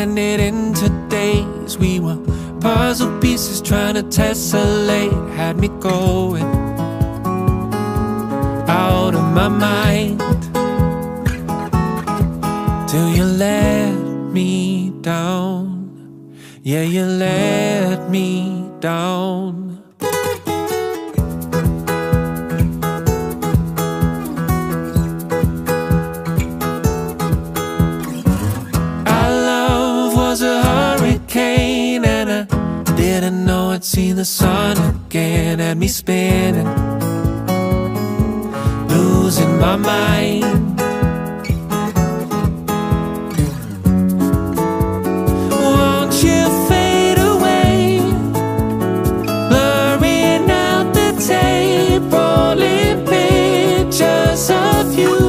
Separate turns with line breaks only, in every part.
blended into days. We were puzzle pieces trying to tessellate. Had me going out of my mind till you let me down. Yeah, you let me down. And I didn't know I'd see the sun again. Had me spinning, losing my mind. Won't you fade away, blurring out the tape, rolling pictures of you.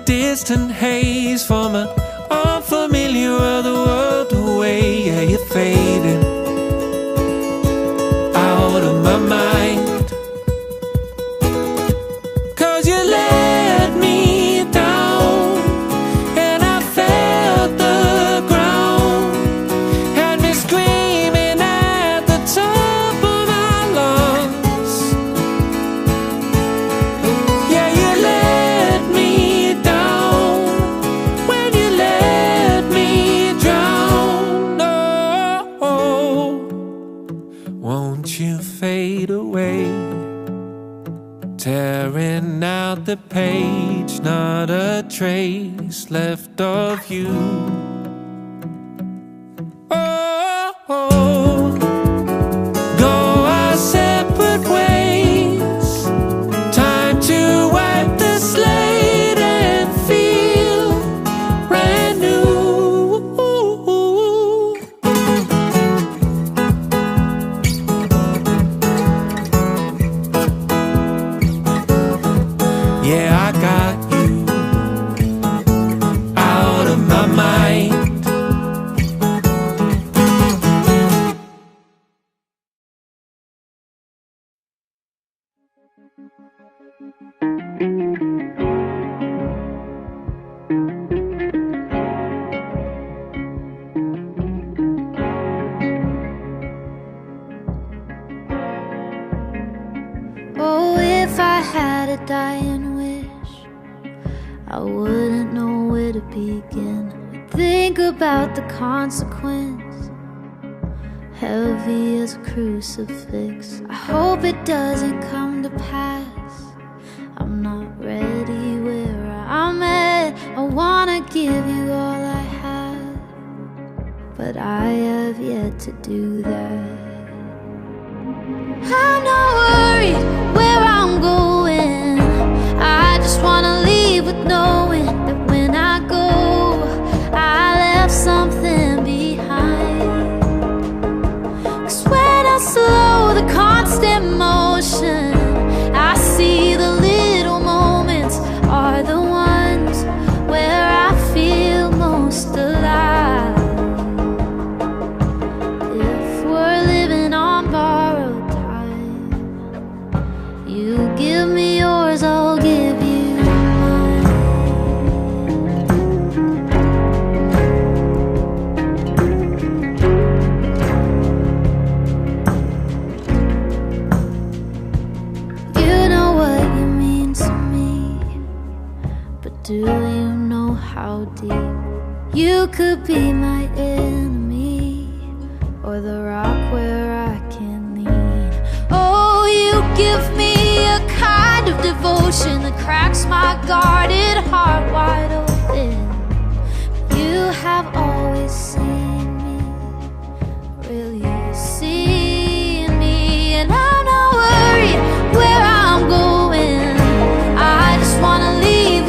Distant haze from an unfamiliar other world away. Yeah, you're fading out of my mind, 'cause you let me down, and I felt the ground, had me screaming at the top of my lungs. Yeah, you let me fade away, tearing out the page, not a trace left of you. Oh, oh. Go our separate ways, time to wipe the slate and feel brand new. Yeah, I got you out of my mind.
Oh, if I had a dying wish, I wouldn't know where to begin. Think about the consequence, heavy as a crucifix. I hope it doesn't come to pass. I'm not ready where I'm at. I wanna give you all I have, but I have yet to do that. I'm not worried where I'm going, I just wanna leave with knowing that when I go, I left something behind. 'Cause when I slow the constant motion, I see the little moments are the ones where I feel most alive. If we're living on borrowed time, you give me yours, I'll give you mine. You know what you mean to me, but do you know how deep you could be my enemy, or the rock where I can lean? Oh, you give me a kind of devotion that cracks my guarded heart wide open. You have always seen me, really seen me, and I'm not worried where I'm going. I just wanna leave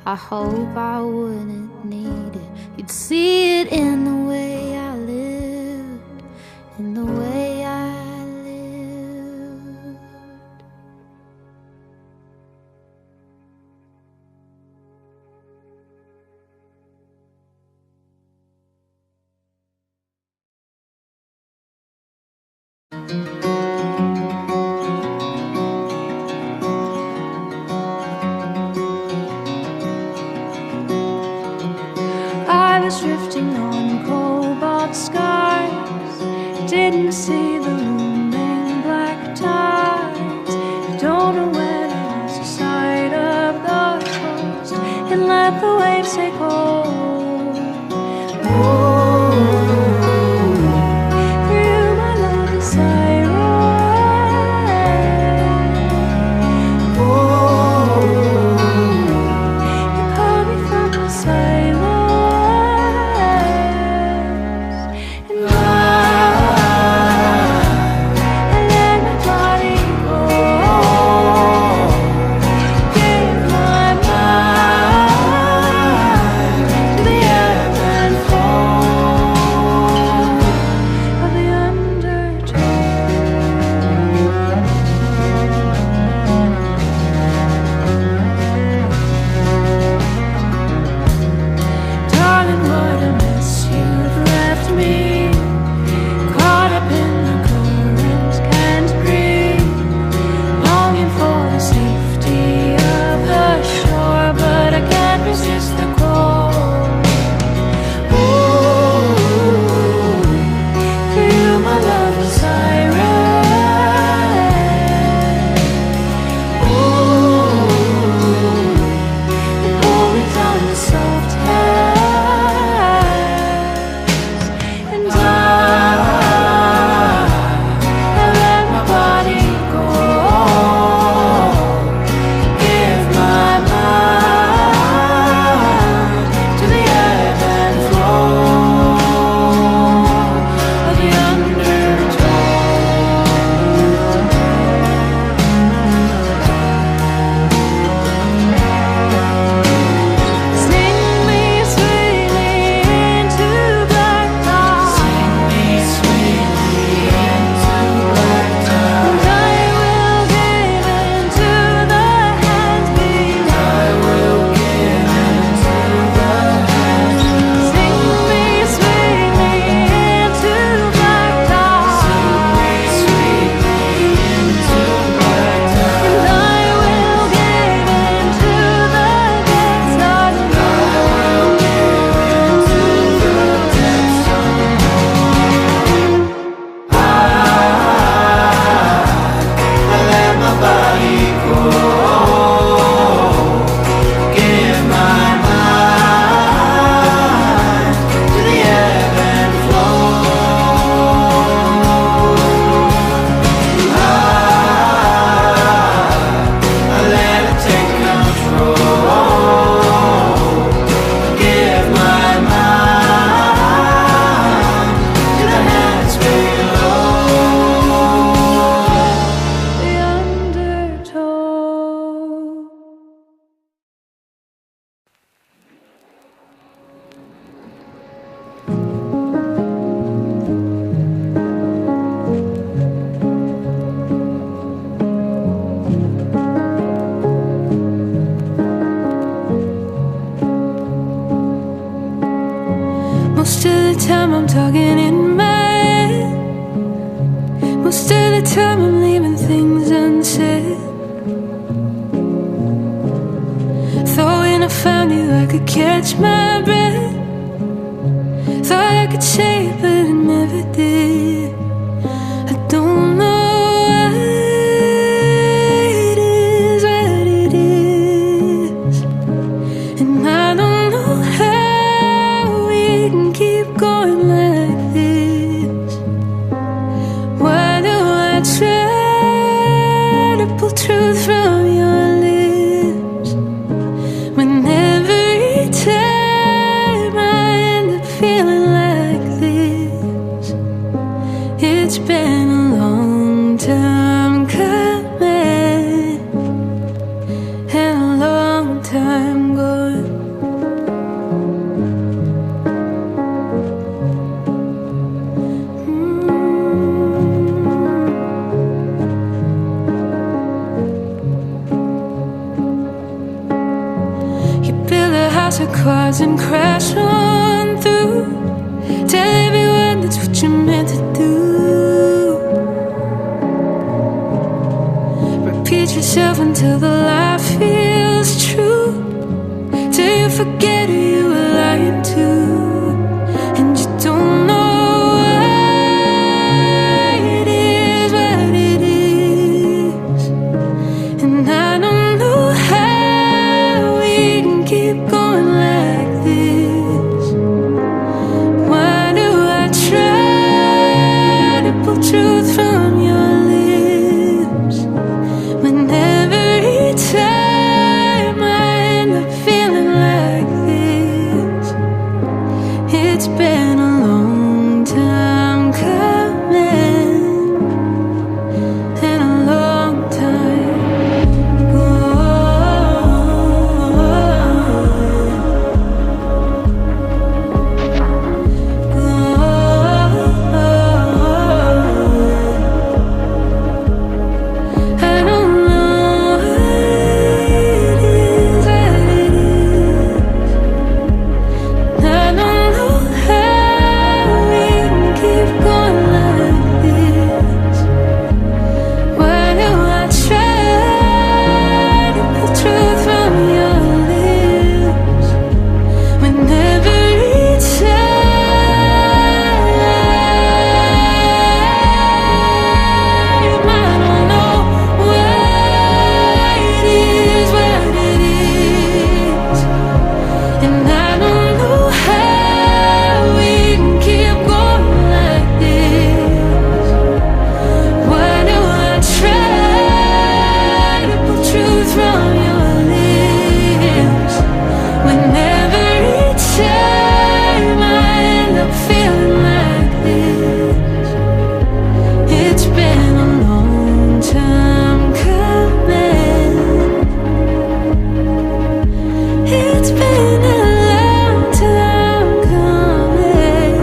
I hope I wouldn't need it. You'd see it in the way I lived, in the way I lived. I was drifting on cobalt skies, didn't see the looming black tides. Don't know when I lost sight of the coast and let the waves take hold. Oh, for you my love is siren. Oh, you call me from the silence.
Most of the time I'm talking in my head. Most of the time I'm leaving things unsaid. Thought when I found you I could catch my breath. Thought I could say it but I never did. I don't know why it is what it is, and I don't know how we can keep going like this. Why do I try to pull truth from your lips when every time I end up feeling like this? I'm gone. You build a house of cards and crash on through. Tell everyone that's what you're meant to do. Repeat yourself until the lie feels true. Till you forget who you were lying to. And you don't know why it is what it is. And I don't know how we can keep going like this. Why do I try to pull truth from your lips when every time I end up feeling like this? It's been a long time coming and a long time I don't know what it is that it is. I don't know how we can keep going like this. Why do I try to pull truth from your lips when every time I don't know why it is what it is. And I don't know how we can keep going like this. Why do I try to pull truth from your lips when every time I end up feeling like this? It's been a long time coming. It's been a long time coming.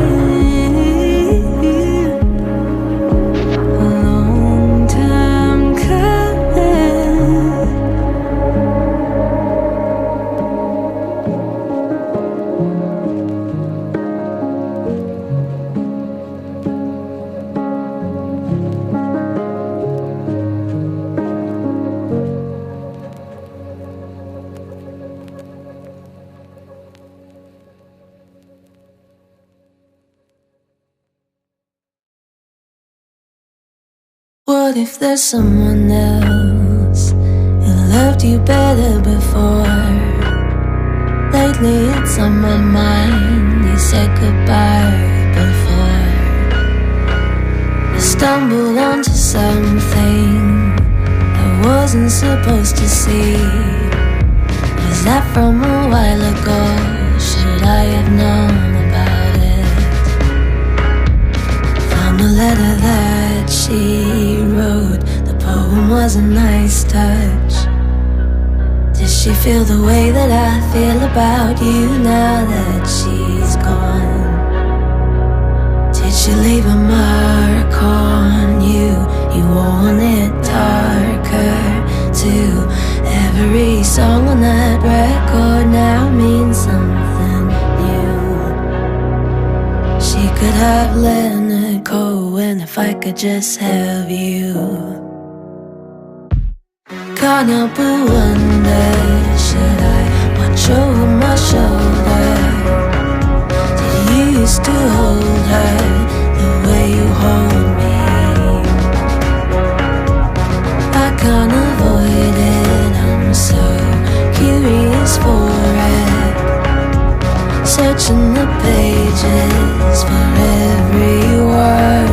A long time coming. What if there's someone else who loved you better before? Lately it's on my mind. You said goodbye before. I stumbled onto something I wasn't supposed to see. Was that from a while ago? Should I have known about it? Found a letter that she wrote. The poem was a nice touch. Does she feel the way that I feel about you now that she's gone? Did she leave a mark on you? You want it darker too. Every song on that record now means something new. She could have let it go, and if I could just have you. Can't help but wonder, should I watch over my shoulder? Did you used to hold her the way you hold me? I can't avoid it, I'm so curious for it. Searching the pages for every word.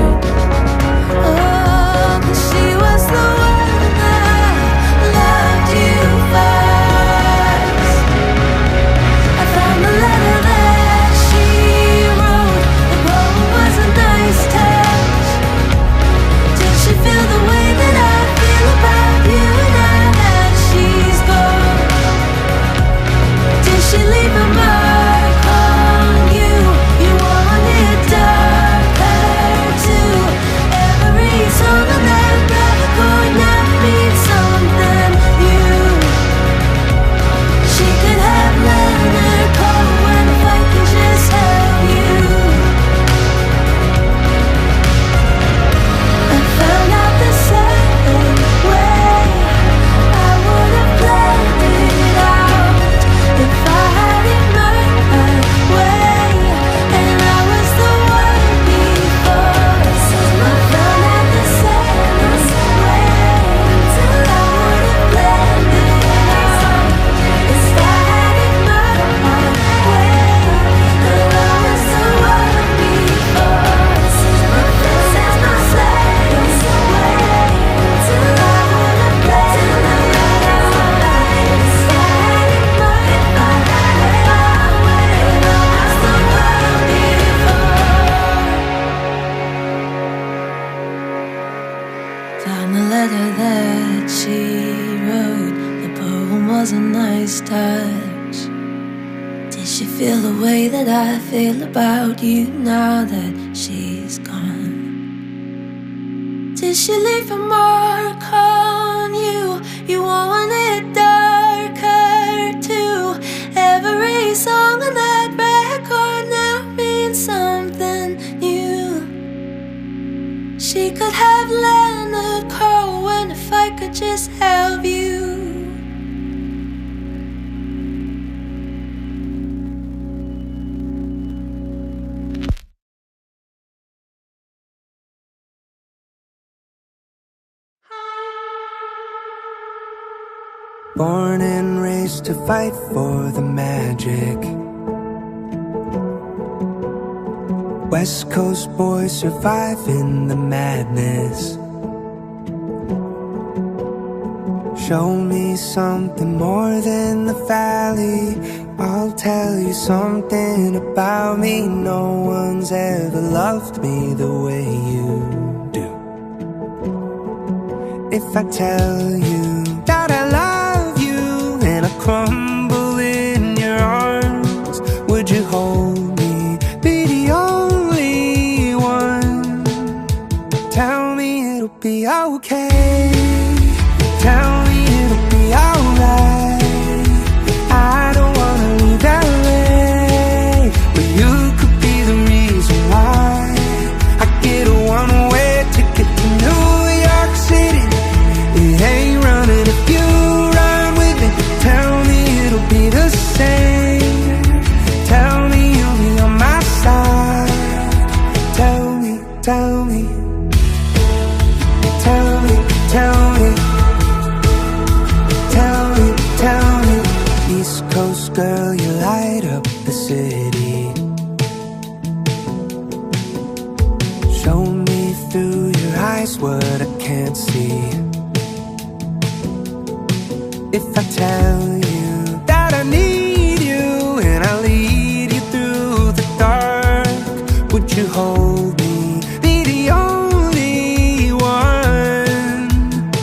Oh, 'cause she was the one that loved you first. I found the letter that she wrote. The poem was a nice touch. Did she feel the way that I feel about you now that she's gone? she feel the way that I feel about you now that she's gone? Did she leave a mark on you? You want it darker too. Every song on that record now means something new. She could have Leonard Cohen if I could just have you.
Born and raised to fight for the magic. West Coast boys surviving the madness. Show me something more than the valley. I'll tell you something about me. No one's ever loved me the way you do. If I tell you that I love you and I crumble in your arms, would you hold me, be the only one? Tell me it'll be okay. Tell me it'll be alright. I don't wanna leave LA, but you could be the reason why. I get a one-way ticket to New York City. It ain't running if you run with me. Tell me it'll be the same. Tell me you'll be on my side. Tell me, tell me. Tell me, tell me. Tell me, tell me. East Coast girl, you light up the city. Show me through your eyes what I can't see. If I tell you that I need you and I lead you through the dark, would you hold me, be the only one?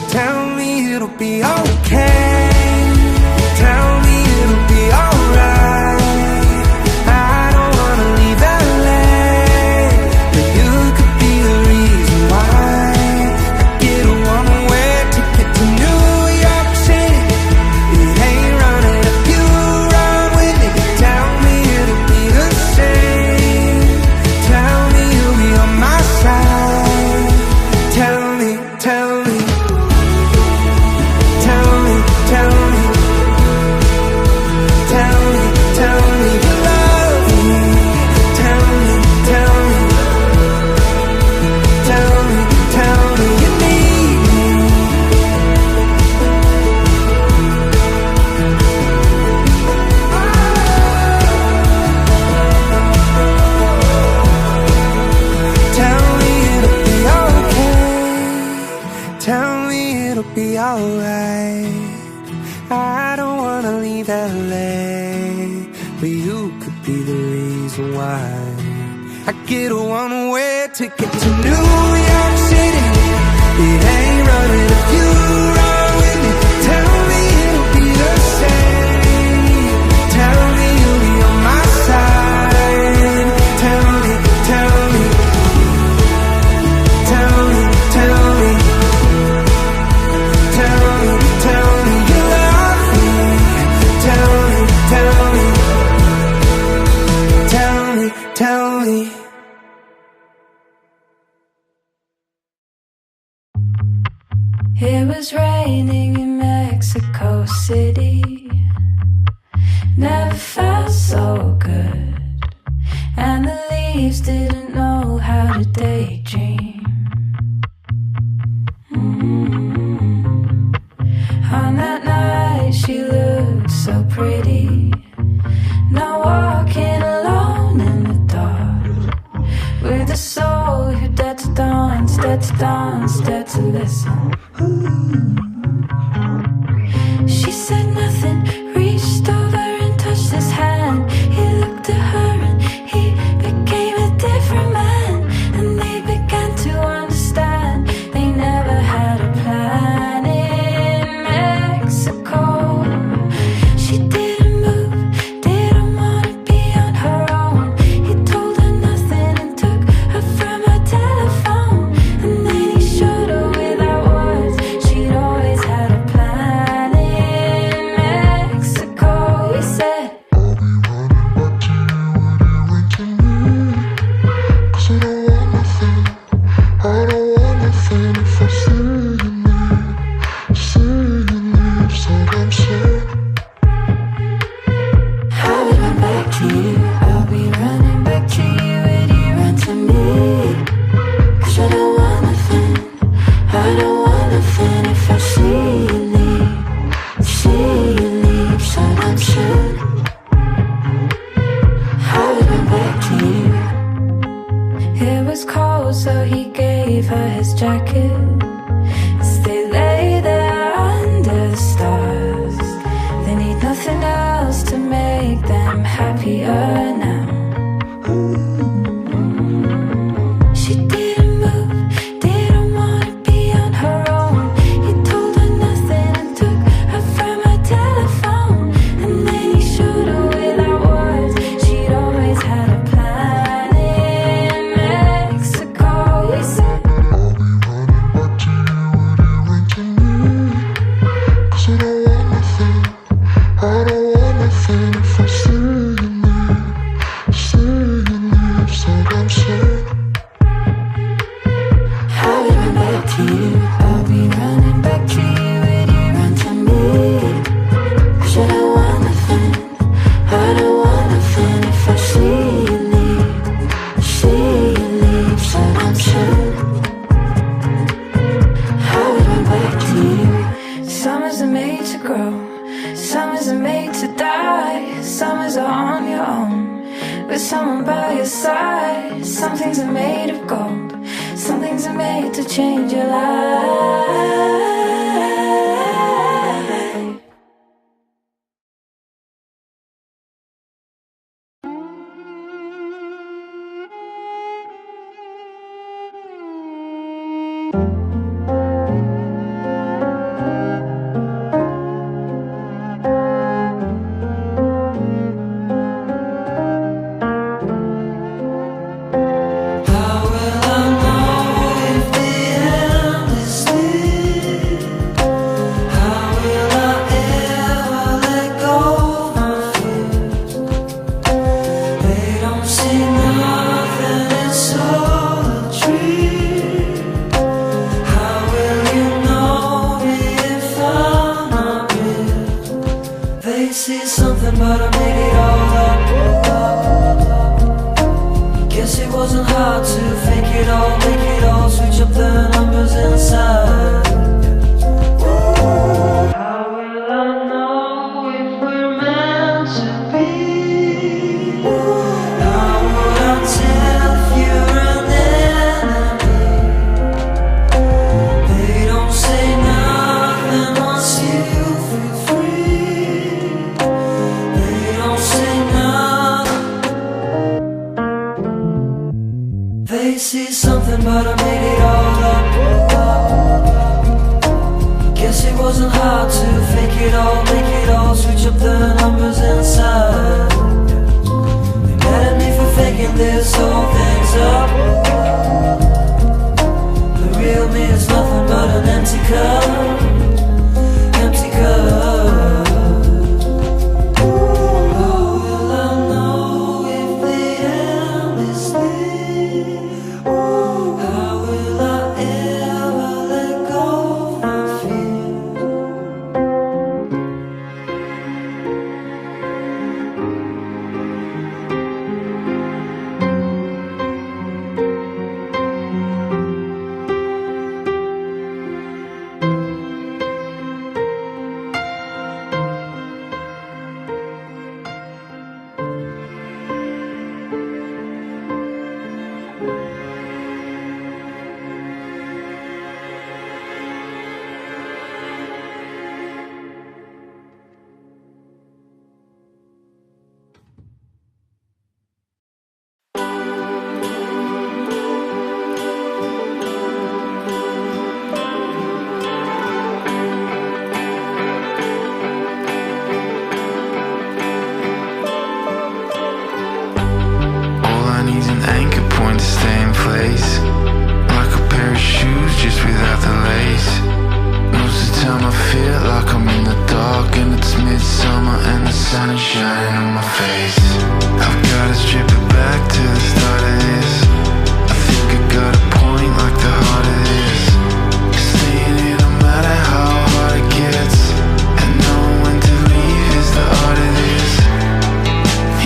Tell me it'll be okay. Tell me it'll be alright. I don't wanna leave LA, but you could be the reason why. I get a one-way ticket to New York City. It ain't running if you run with me. Tell me it'll be the same. Tell me you'll be on my side. Tell me, tell me. Tell me, tell me. Tell me, tell me you love me. Tell me, tell me. Tell me, tell me you need me. Tell me it'll be okay. Tell me it'll be alright. I don't wanna leave LA, but you could be the reason why. I get a one-way ticket to New York City. It ain't running if you run with me. Tell me it'll be the same. Tell me you'll be on my side. Tell me, tell me. Tell me, tell me. Tell me, tell me you love me. Tell me, tell me. Tell me, tell me.
It was raining in Mexico City. Never felt so good. And the leaves didn't know how to daydream. On that night she looked so pretty. Now walking alone in the dark, with a soul who dared to dance, dared to dance, dared to listen. She said nothing, reached over and touched his hand. He looked at her and he became a different man. And they began to understand they never had a plan in Mexico. She didn't move, didn't wanna be to you. I'll be running back to you when you run to me. 'Cause I don't want nothing, I don't want nothing if I see you leave sometime soon. I'll be running back to you. It was cold, so he gave her his jacket. As they lay there under the stars, they need nothing else to make them happier now. She didn't move, didn't want to be on her own. He told her nothing and took her from her telephone. And then he showed her without words she'd always had a plan in Mexico. He said,
I'll be running back to you when you run to me. 'Cause I don't want nothing, I don't want nothing if I see you leave sometime soon.
I'll be running back to you. I'll be running back to you when you run to me. 'Cause I don't want nothing, I don't want nothing if I see you leave sometime soon. I'll be running back to you. Summers are made to grow, summers are made to die. Summers are on your own, with someone by your side. Some things are made of gold, some things are made to change your life. How will I know if the end is near? How will I ever let go of my fears? They don't see nothing in solitary. How will you know me if I'm not real? They see something but I made it all up. Guess it wasn't hard to fake it all, make it all, switch up the numbers inside. How will I know if we're meant to be? How would I tell if you're an enemy? They don't say nothing once you feel free. They don't say nothing. They see something but I made it all up. Guess it wasn't hard to fake it all, make it all, switch up the numbers inside. They mad at me for faking this whole thing's up. The real me is nothing but an empty cup, empty cup. How will I know if the end is near? How will I ever let go of my fear?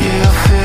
Yeah, I feel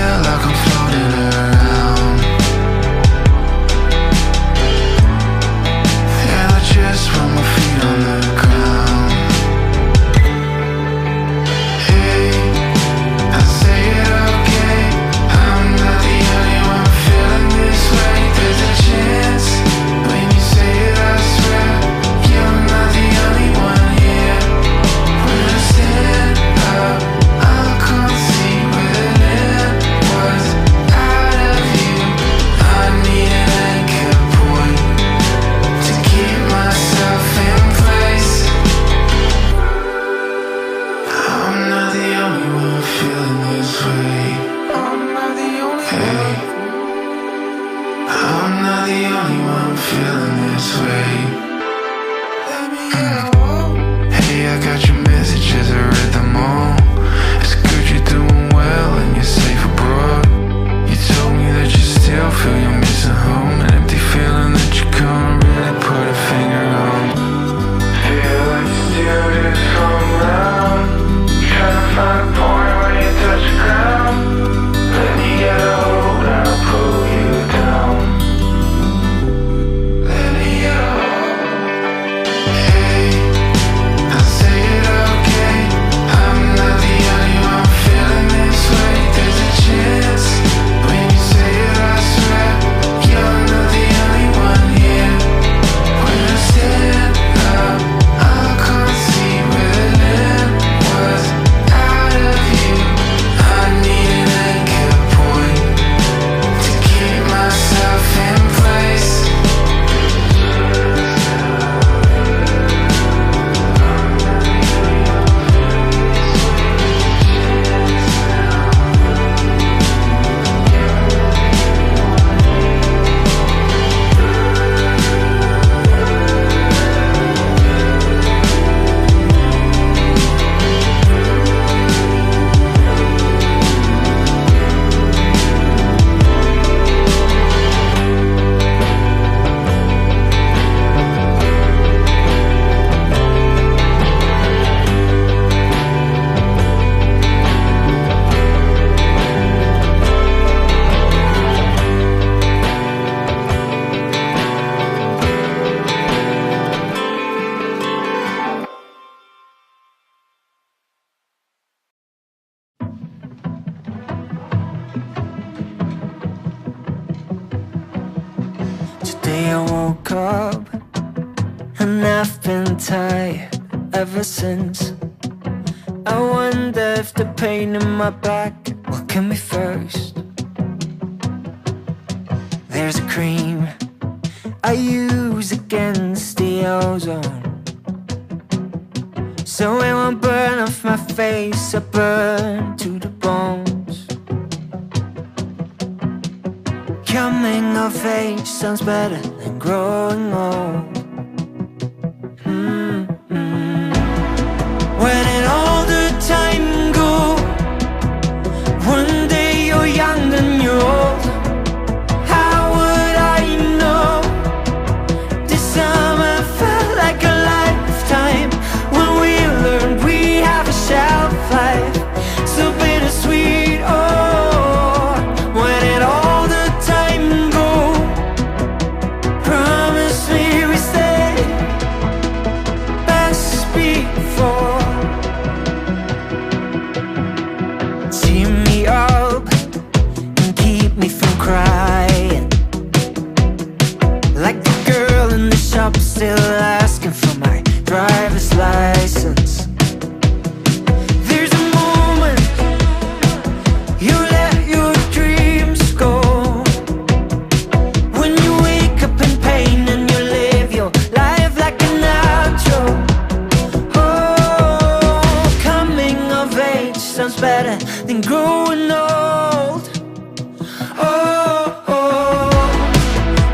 day I woke up, and I've been tired ever since. I wonder if the pain in my back will kill me first. There's a cream I use against the ozone, so it won't burn off my face. I burn to the bones. Coming of age sounds better than growing old. Where did all the time go? One day you're young, then you're old. How would I know? This summer felt like a lifetime. When we learned we have a shelf life, so bittersweet. Oh, where did all the time go? Promise me we stay best before. Cheer me up and keep me from crying, like the girl in the shop still asking for my driver's license. There's a moment you let your dreams go, when you wake up in pain and you live your life like an outro. Oh, coming of age sounds better than growing old. Oh, oh,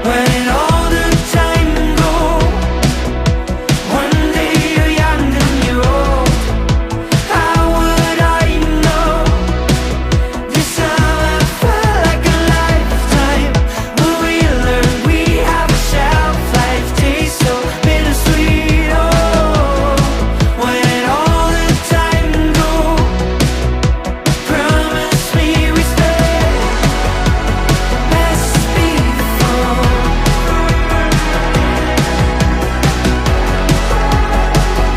where did all the time go? One day you're young, then you're old. How would I know? This summer felt like a lifetime. When we learned we have a shelf life, taste so bittersweet. Oh, where did all the time go? Promise me we stay best before.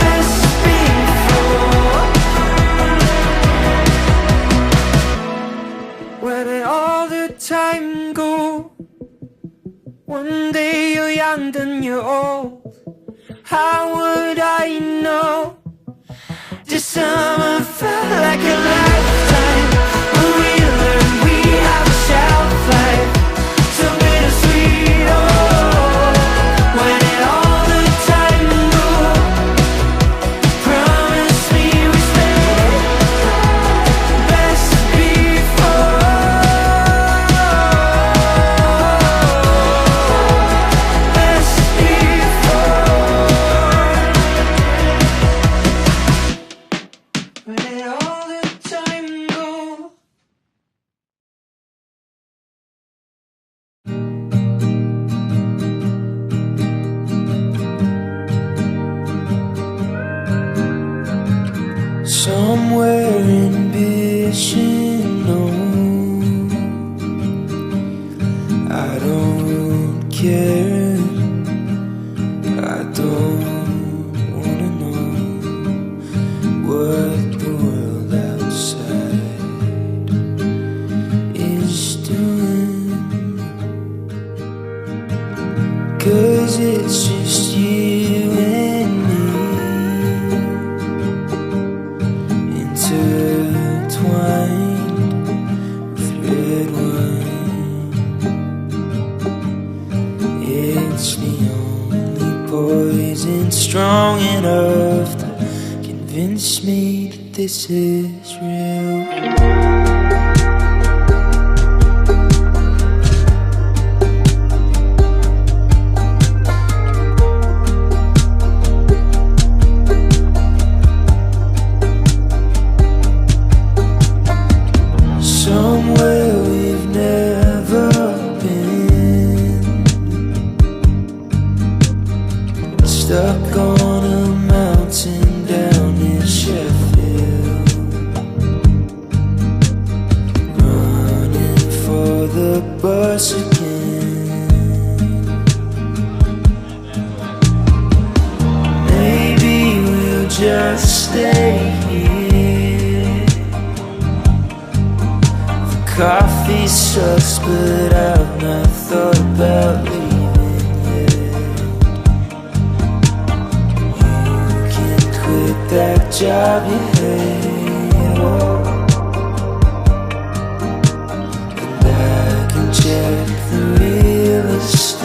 Best before. Where did all the time go? One day you're young, then you're old. How would I know? This summer felt like a lifetime. When we learned we have a shelf life, so bittersweet. Oh, where did all the time go? Promise me we stay best before. Best before. Where did all the time go? Somewhere ambition knows I don't care. I don't wanna know what the world outside is doing, 'cause it's just you and me, intertwined with red wine. It's the only poison strong enough to convince me that this is real. Somewhere we've never been, stuck on a mountain down in Sheffield, running for the bus again. Maybe we'll just stay here. The coffee sucks, but I've not thought about leaving that job you hate, oh. And I can check the real estate.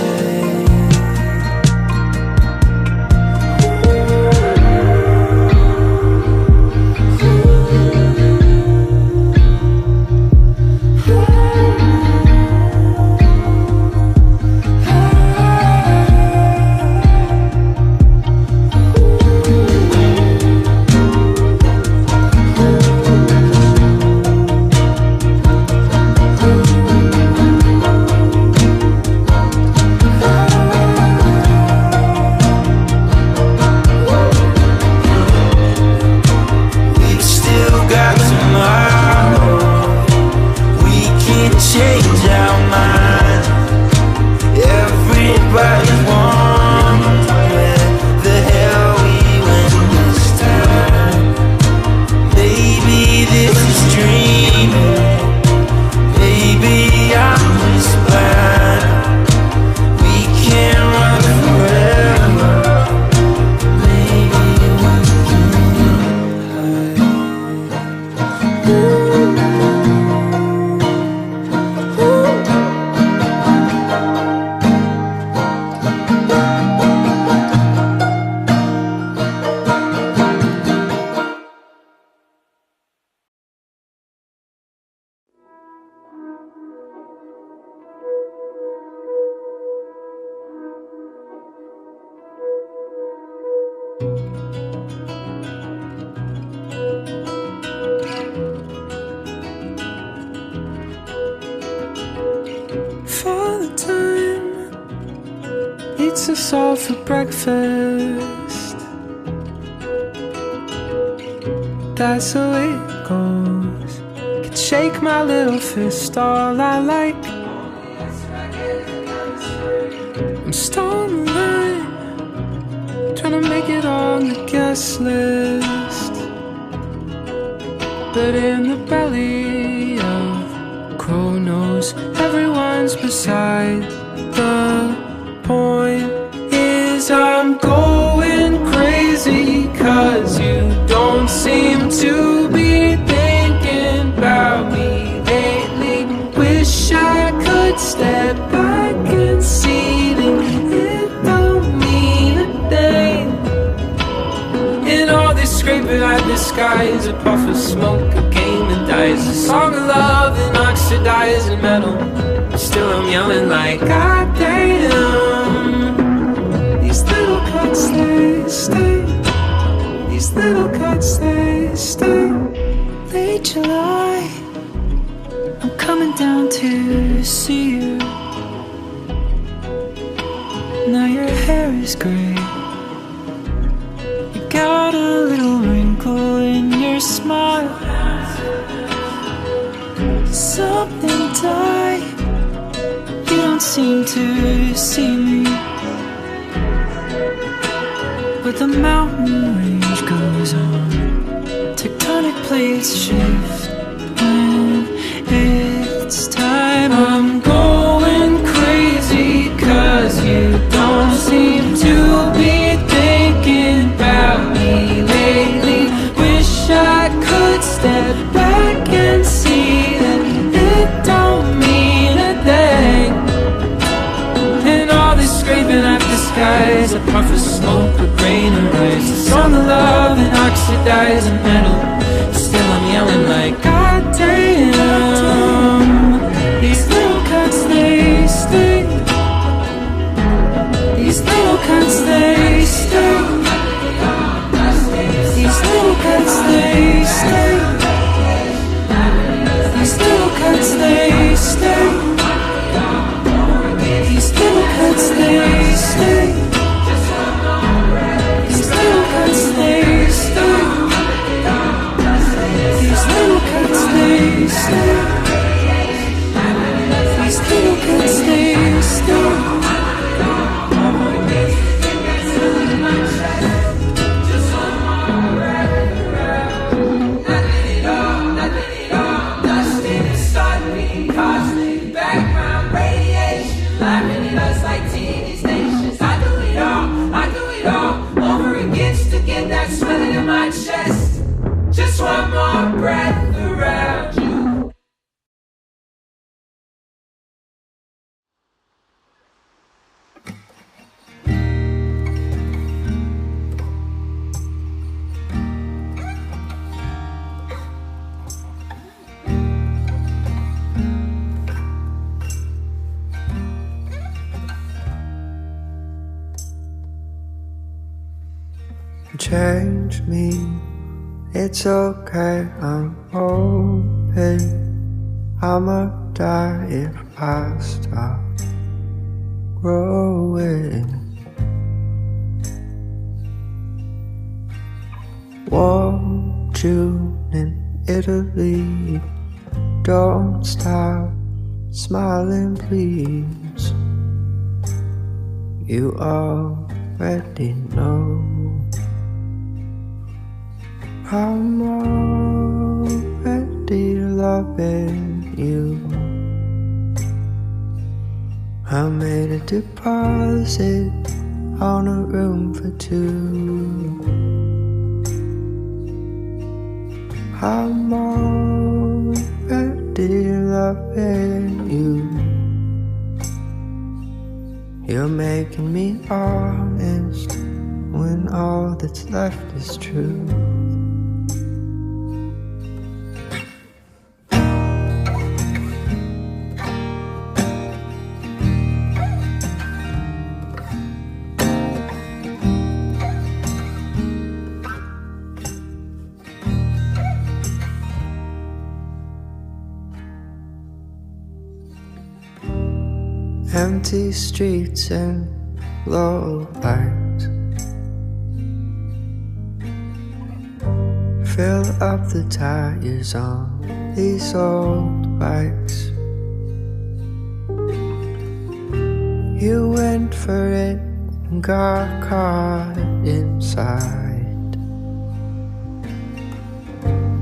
Us all for breakfast. That's the way it goes. Can shake my little fist, all I like. I'm stalling, trying to make it on the guest list. But in the belly of crow nose, everyone's beside the point. I'm going crazy 'cause you don't seem to be thinking about me lately. Wish I could step back and see that it don't mean a thing. In all this scraping at the sky is a puff of smoke, a game that dies, a song of love and oxidizing metal. Still I'm yelling like God damn. They stay. These little cuts, they stay. Late July, I'm coming down to see you. Now your hair is gray. You got a little wrinkle in your smile. Something died. You don't seem to see me. But the mountain range goes on. Tectonic plates shift when it's time. I'm going crazy 'cause you don't seem to be thinking about me lately. Wish I could step back and see that it don't mean a thing. And all this scraping at the skies, a puff of smoke, a grain of rice, a song of love and oxidizing metal. Still I'm yelling like God.
change me. It's okay, I'm hoping I'ma die if I stop growing. Won't you in Italy? Don't stop smiling, please. You already know I'm already loving you. I made a deposit on a room for two. I'm already loving you. You're making me honest when all that's left is true. Empty streets and low lights fill up the tires on these old bikes. You went for it and got caught inside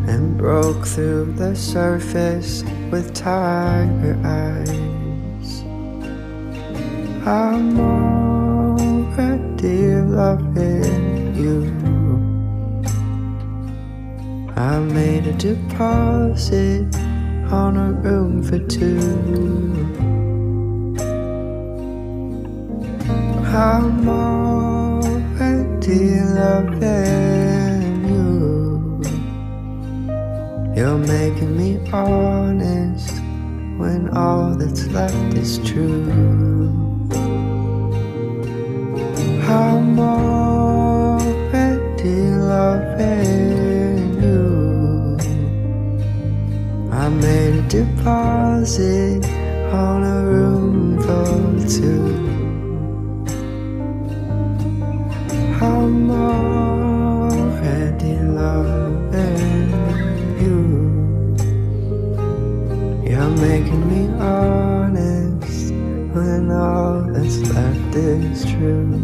and broke through the surface with tiger eyes. I'm already loving you. I made a deposit on a room for two. I'm already loving you. You're making me honest when all that's left is true. I'm already loving you. I made a deposit on a room for two. I'm already loving you. You're making me honest when all that's left is true.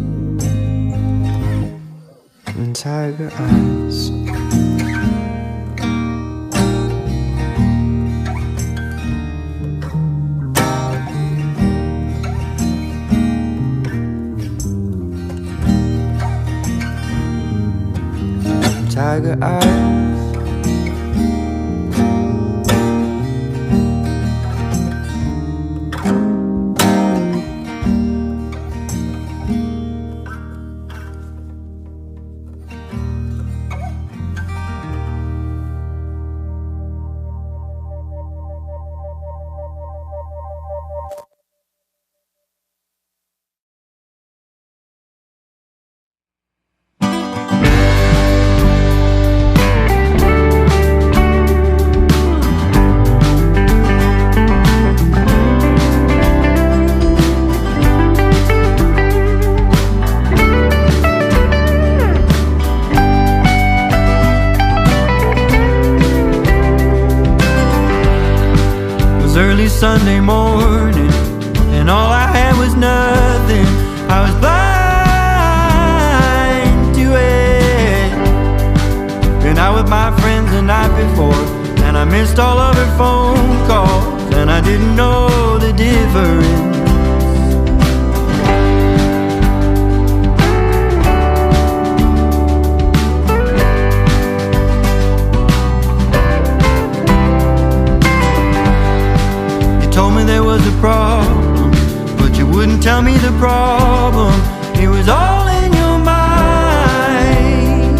And tiger eyes. Tiger eyes.
Sunday morning, and all I had was nothing. I was blind to it. Been out with my friends the night before, and I missed all of her phone calls, and I didn't know the difference. There was a problem, but you wouldn't tell me the problem. It was all in your mind,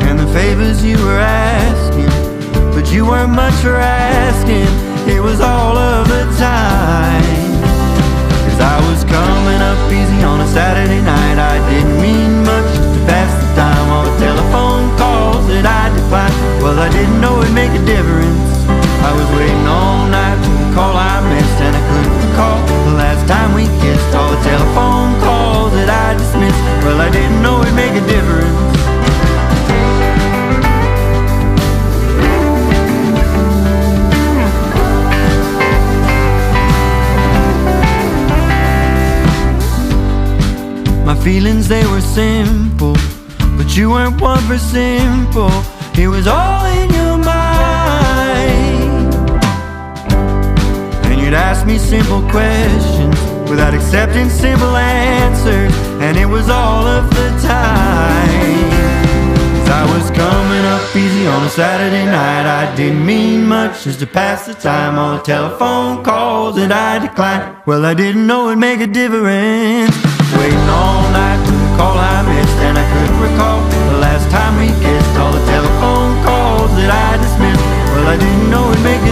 and the favors you were asking, but you weren't much for asking. It was all of the time. 'Cause I was coming up easy on a Saturday night. I didn't mean much to pass didn't know it'd make a difference. I was waiting all night for the call I missed, and I couldn't recall the last time we kissed. All the telephone calls that I dismissed, well, I didn't know it'd make a difference. My feelings, they were simple, but you weren't one for simple. It was all in your mind. And you'd ask me simple questions without accepting simple answers, and it was all of the time. 'Cause I was coming up easy on a Saturday night. I didn't mean much, just to pass the time. All the telephone calls that I declined, well, I didn't know it'd make a difference. Waiting all night for the call I missed, and I couldn't recall the last time we kissed. All the telephone calls that I dismissed, well, I didn't know it'd make a